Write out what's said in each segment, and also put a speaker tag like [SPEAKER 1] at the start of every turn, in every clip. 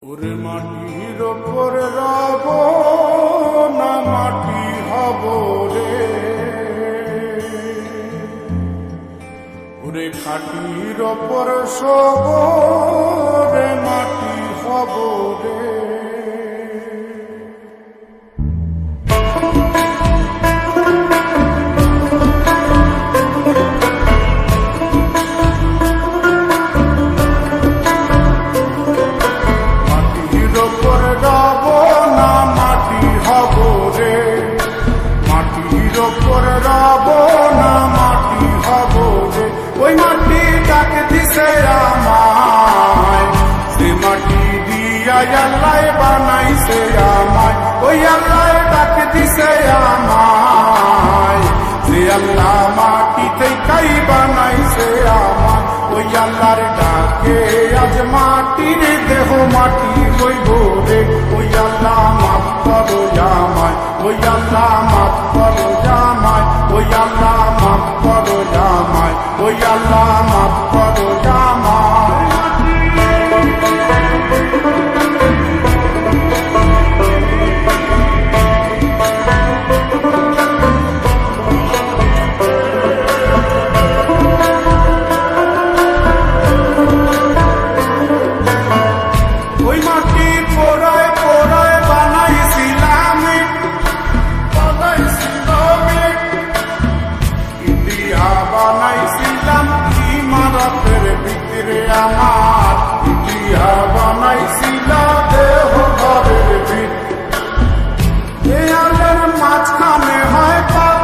[SPEAKER 1] ওরে মাটির ওপর রব না মাটি হব রে, ওরে খাটির ওপর সব রে মাটি হব রে। ওই মাটি ডাক দিছে আমায়, সে মাটি দিয়া আল্লাহ বানাইছে আমায়। ওই আল্লাহ ডাক দিছে আমায়, যে আল্লাহ মাটি থেকেই বানাইছে আমায়। ওই আল্লাহর ডাকে আজ মাটির দেহ মাটি হইব রে। ওই আল্লাহ মাফ করো আমায়, ওই আল্লাহ মাফ করো আমায়, ওই আল্লাহ মাফ করো আমায়, ওই আল্লাহ মাফ করো আমায়। ওই মাটি পোড়ায় পোড়ায় বানাইছিলাম, ইন্ডিয়া বানাইছিলাম ইমারতের ভিতরে আমার, ইন্ডিয়া বানাইছিল দেহ ঘরের ভিতরে। আলের মাঝখানে হয় পাপ,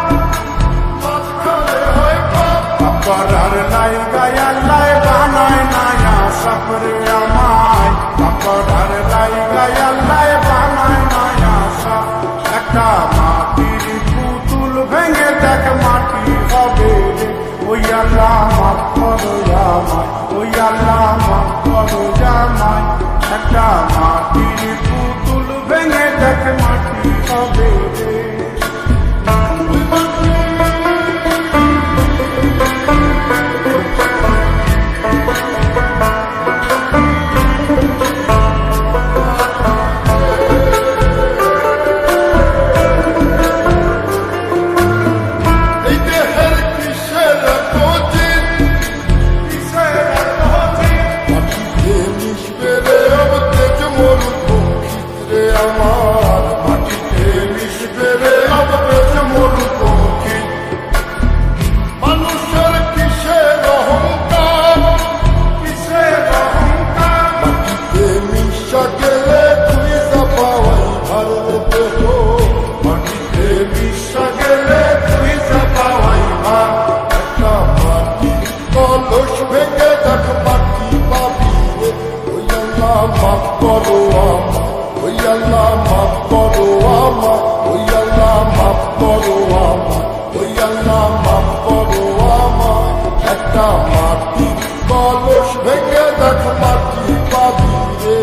[SPEAKER 1] মাঝখানে হয় পাপ, পাপার লাই গায়া লাই বানায় নায়া সাপরে আমায়, পাপার লাই গায়া লাই বানায় নায়া সাপ। একটা মাটির পুতুল ভেঙে দেখ মাটি হবে রে। ওই আল্লাহ মাফ করো আমায়, ওই আল্লাহ মাফ করো আমায়। একটা মাটির পুতুল ভেঙে দেখ মাটি হবে রে। মাফ করো আমায়, ওই আল্লাহ মাফ করো আমায়, ওই আল্লাহ মাফ করো আমায়, ওই আল্লাহ মাফ করো আমায়। একটা মাটি কলস ভেঙে দেখ মাটি পাবি রে।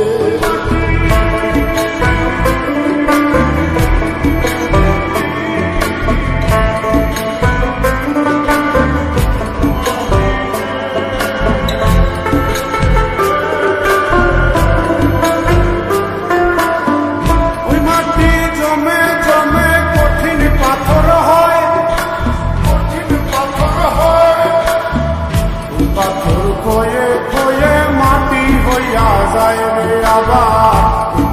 [SPEAKER 1] যায় রে আবার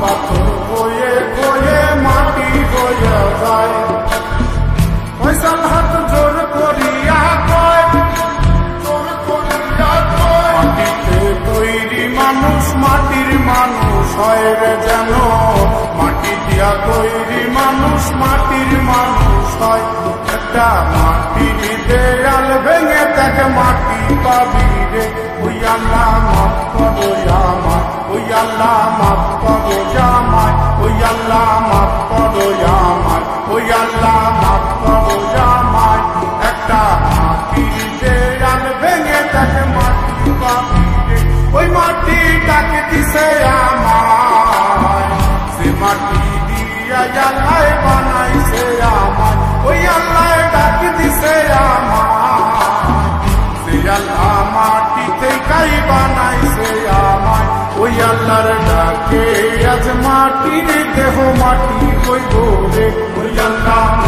[SPEAKER 1] পাথর হয়ে হয়ে মাটি হয়ে যায়। ফয়সাল হাত জোর করিয়া কয়, জোর করিয়া কয়, মাটিতে তৈরি মানুষ মাটির মানুষ হয় রে যেন। মাটি দিয়া তৈরি মানুষ মাটির মানুষ হয়। একটা মাটির দেয়াল ভেঙে তাকে মাটি পাবি রে। ওই আল্লাহ মাফ করো আমায়, ওই আল্লাহ মাফ করো আমায়, ওই আল্লাহ মাফ করো আমায়, ওই আল্লাহ মাফ করো আমায়। একটা মাটির দেয়াল ভেঙে তাকে মাটি পাবি রে। ওই মাটি ডাক দিছে আমায়, সে মাটি দিয়া আল্লাহ বানাইছে আমায়। ওই আল্লাহ ডাক দিছে আমায়, সে আল্লাহ মাটি থেকেই বানাইছে আমায়। ওই আল্লাহর ডাকে আজ মাটির দেহ মাটি হইব রে ওই আল্লাহ